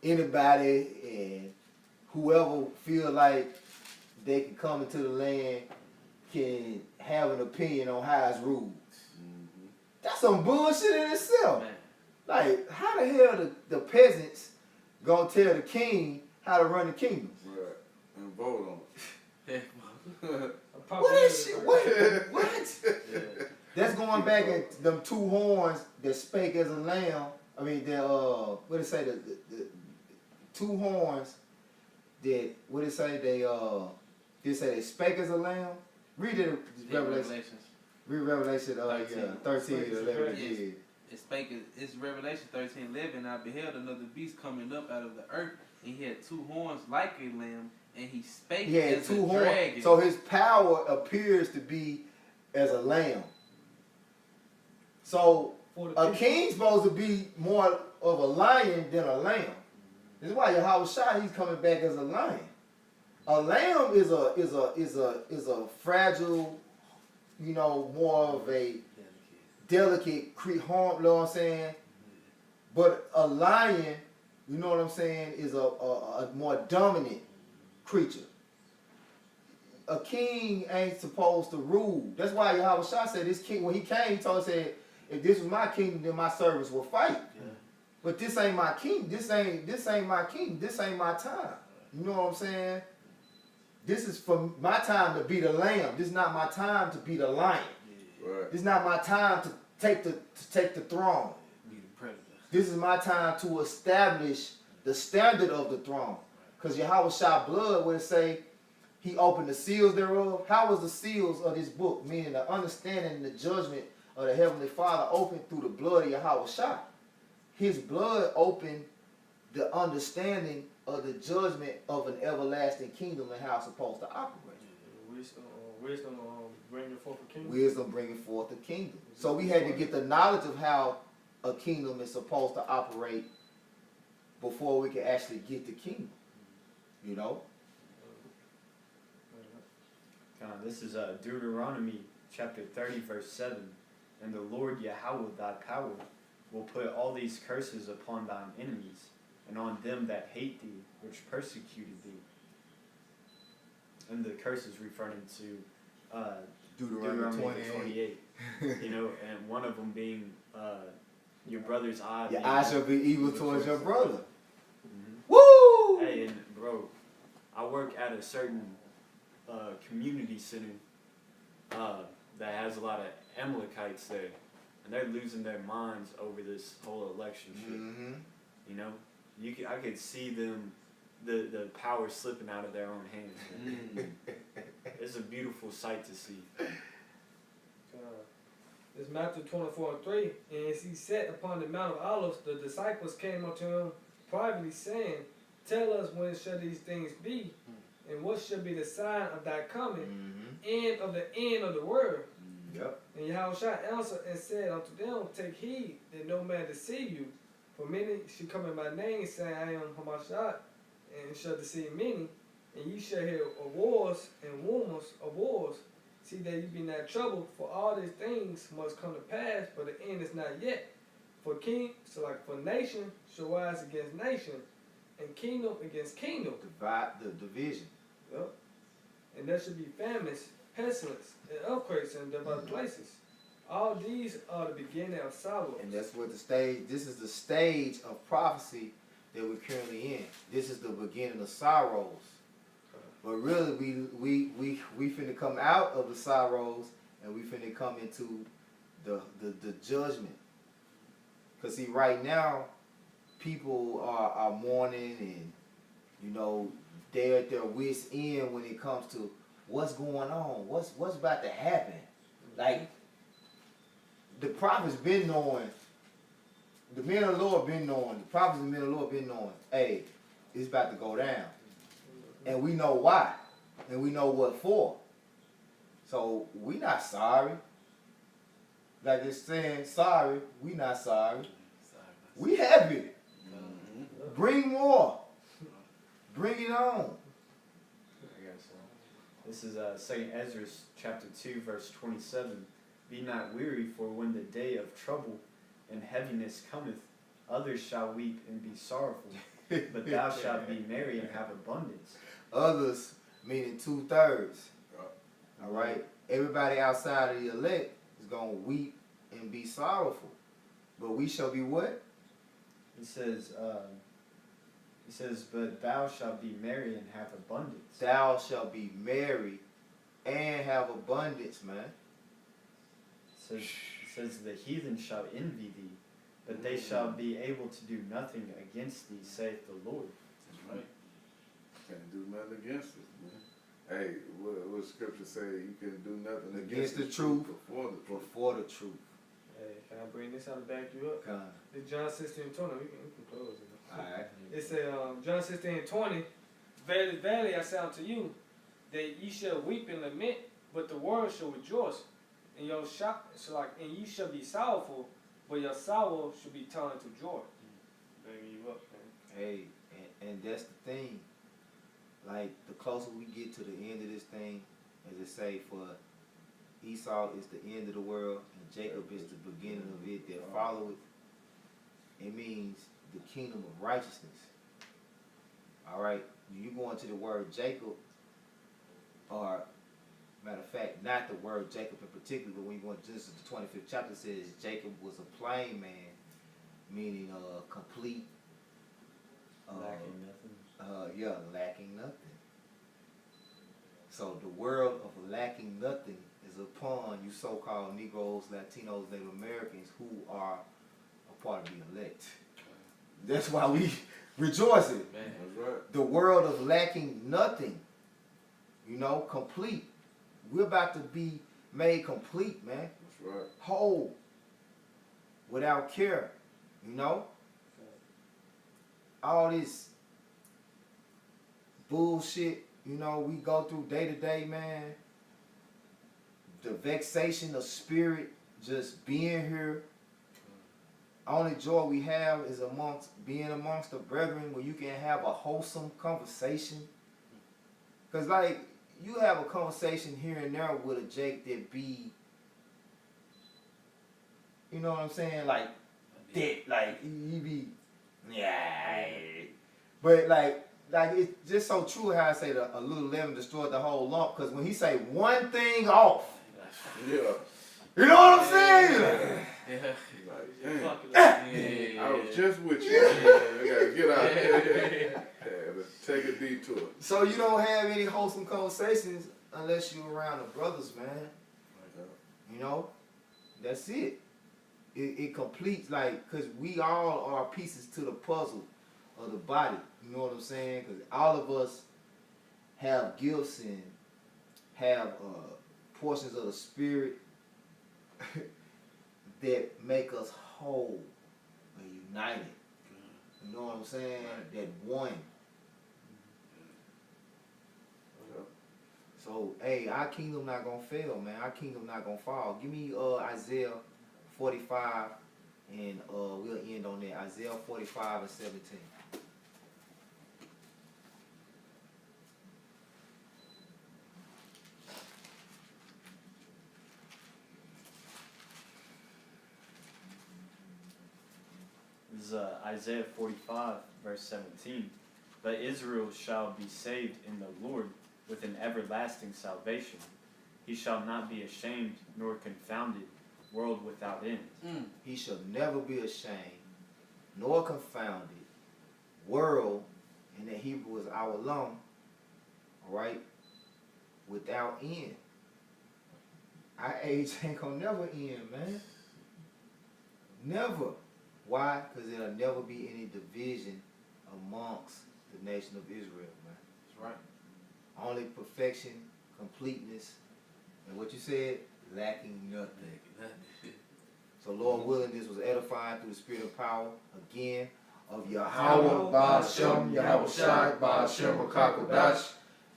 anybody and whoever feel like they can come into the land can have an opinion on how it's ruled. Mm-hmm. That's some bullshit in itself. Man. Like, how the hell the peasants gonna tell the king how to run the kingdom? Right. And vote on it. What is shit? What? Yeah. That's going back at them 2 horns that spake as a lamb. I mean, what did it say? The 2 horns that, what did it say? They say they spake as a lamb. Read it, Revelation. Revelations. Read Revelation 13. 13, 11. Yeah. it spake, it's Revelation 13:11. And I beheld another beast coming up out of the earth, and he had 2 horns like a lamb, and he spake He had as 2 a horns. dragon. So his power appears to be as a lamb. So For the a people. king's supposed to be more of a lion than a lamb. This is why Yahweh Shai, he's coming back as a lion. A lamb is a fragile, you know, more of a delicate harm, you know what I'm saying? But a lion, you know what I'm saying, is a more dominant creature. A king ain't supposed to rule. That's why Yahweh Shai said this king, when he came, he told us, said, if this was my kingdom, then my servants will fight. But this ain't my king. This ain't my king. This ain't my time. You know what I'm saying? This is for my time to be the lamb. This is not my time to be the lion. Right. This is not my time to take the throne. Be the predator. This is my time to establish the standard of the throne. Because Yahweh Shai blood, where it say he opened the seals thereof. How was the seals of this book? Meaning the understanding and the judgment of the Heavenly Father opened through the blood of Yahweh Shai. His blood opened the understanding of the judgment of an everlasting kingdom and how it's supposed to operate. Wisdom bringing forth a kingdom. Wisdom bringing forth the kingdom. So we had to get the knowledge of how a kingdom is supposed to operate before we can actually get the kingdom. You know? This is Deuteronomy chapter 30, verse 7. And the Lord Yahweh thy power will put all these curses upon thine enemies, and on them that hate thee, which persecuted thee. And the curses referring to Deuteronomy 28. You know, and one of them being your brother's eye. Your being eye shall be evil towards your brother. Mhm. Woo! Hey, and bro, I work at a certain community center that has a lot of Amalekites there, and they're losing their minds over this whole election shit. Mm-hmm. You know, I could see them, the power slipping out of their own hands. Man. It's a beautiful sight to see. It's Matthew 24:3. And as he sat upon the Mount of Olives, the disciples came unto him privately, saying, Tell us when shall these things be, and what shall be the sign of thy coming, and of the end of the world? Yep. And Yahushua answered and said unto them, Take heed that no man deceive you. For many shall come in my name, saying, I am Hamashiach, and shall deceive many. And ye shall hear of wars and rumors of wars. See that ye be not troubled, for all these things must come to pass, but the end is not yet. For for nation shall rise against nation, and kingdom against kingdom. Divide the division. Yep. And there should be famines, pestilence, and earthquakes in different places. All these are the beginning of sorrows. And that's what this is the stage of prophecy that we're currently in. This is the beginning of sorrows. But really, we finna come out of the sorrows, and we finna come into the judgment. Because see, right now, people are mourning, and you know, they're at their wits' end when it comes to what's going on, what's about to happen. Like, the prophets been knowing, the men of the Lord been knowing, the prophets and men of the Lord been knowing, hey, it's about to go down. And we know why. And we know what for. So we not sorry. Like it's saying sorry, we not sorry. We happy. Bring more. Bring it on. I guess so. This is 2 Ezra chapter 2, verse 27. Be not weary, for when the day of trouble and heaviness cometh, others shall weep and be sorrowful, but thou shalt be merry and have abundance. Others, meaning 2/3. All right? Everybody outside of the elect is going to weep and be sorrowful. But we shall be what? It says, but thou shalt be merry and have abundance. Thou shalt be merry and have abundance, man. It says the heathen shall envy thee, but they shall be able to do nothing against thee, saith the Lord. That's right. Can't do nothing against it, man. Hey, what scripture say? You can do nothing Against the truth before the truth. before the truth. Hey, can I bring this out to back you up? Con. It's John 16:20. We can close it. Alright. It says, John 16:20, verily, verily, I say unto you, that ye shall weep and lament, but the world shall rejoice, and and ye shall be sorrowful, but your sorrow shall be turned into joy. Bring you up, man. Hey, and that's the thing. Like, the closer we get to the end of this thing, as it say, for Esau is the end of the world, and Jacob is the beginning of it that follow it. It means the kingdom of righteousness. Alright? You go into the word Jacob, or matter of fact, not the word Jacob in particular, but when you go into Genesis the 25th chapter, it says Jacob was a plain man, meaning complete. Lacking nothing. Lacking nothing. So the world of lacking nothing is upon you so-called Negroes, Latinos, Native Americans who are a part of the elect. That's why we rejoicing. Man. That's right. The world of lacking nothing, complete. We're about to be made complete, man. That's right. Whole. Without care, all this bullshit, we go through day to day, man. The vexation of spirit, just being here. Only joy we have is being amongst the brethren where you can have a wholesome conversation. Cause like you have a conversation here and there with a Jake that be, you know what I'm saying, like that, like he be, yeah. But like it's just so true how I say a little leaven destroyed the whole lump. Cause when he say one thing off, Yeah. you know what I'm saying? Yeah. Like, damn. I was just with you. I gotta get out here. Let's take a detour. So you don't have any wholesome conversations unless you're around the brothers, man. That's it. It completes, like, because we all are pieces to the puzzle of the body. You know what I'm saying? Because all of us have gifts and have portions of the spirit that make us whole and united. You know what I'm saying? That one. So, hey, our kingdom not gonna fail, man. Our kingdom not gonna fall. Give me Isaiah 45, and we'll end on that. Isaiah 45 and 17. This is Isaiah 45, verse 17. But Israel shall be saved in the Lord with an everlasting salvation. He shall not be ashamed nor confounded, world without end. He shall never be ashamed nor confounded. World, in the Hebrew is awalon, all right, without end. Our age ain't gonna never end, man. Never. Why? Because there'll never be any division amongst the nation of Israel, man. That's right. Only perfection, completeness, and what you said, lacking nothing. So Lord willing, this was edifying through the spirit of power, again, of Yahweh, Ba'ashem, Yahweh Shai, Ba'ashem, Rakakodash.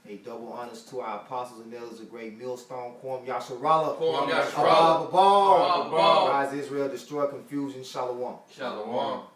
A double honors to our apostles and elders, a great millstone, Quorum Yasharallah, Quorum Yasharallah, Abba Ball, Abba Ball. Rise Israel, destroy confusion, Shalom. Shalom.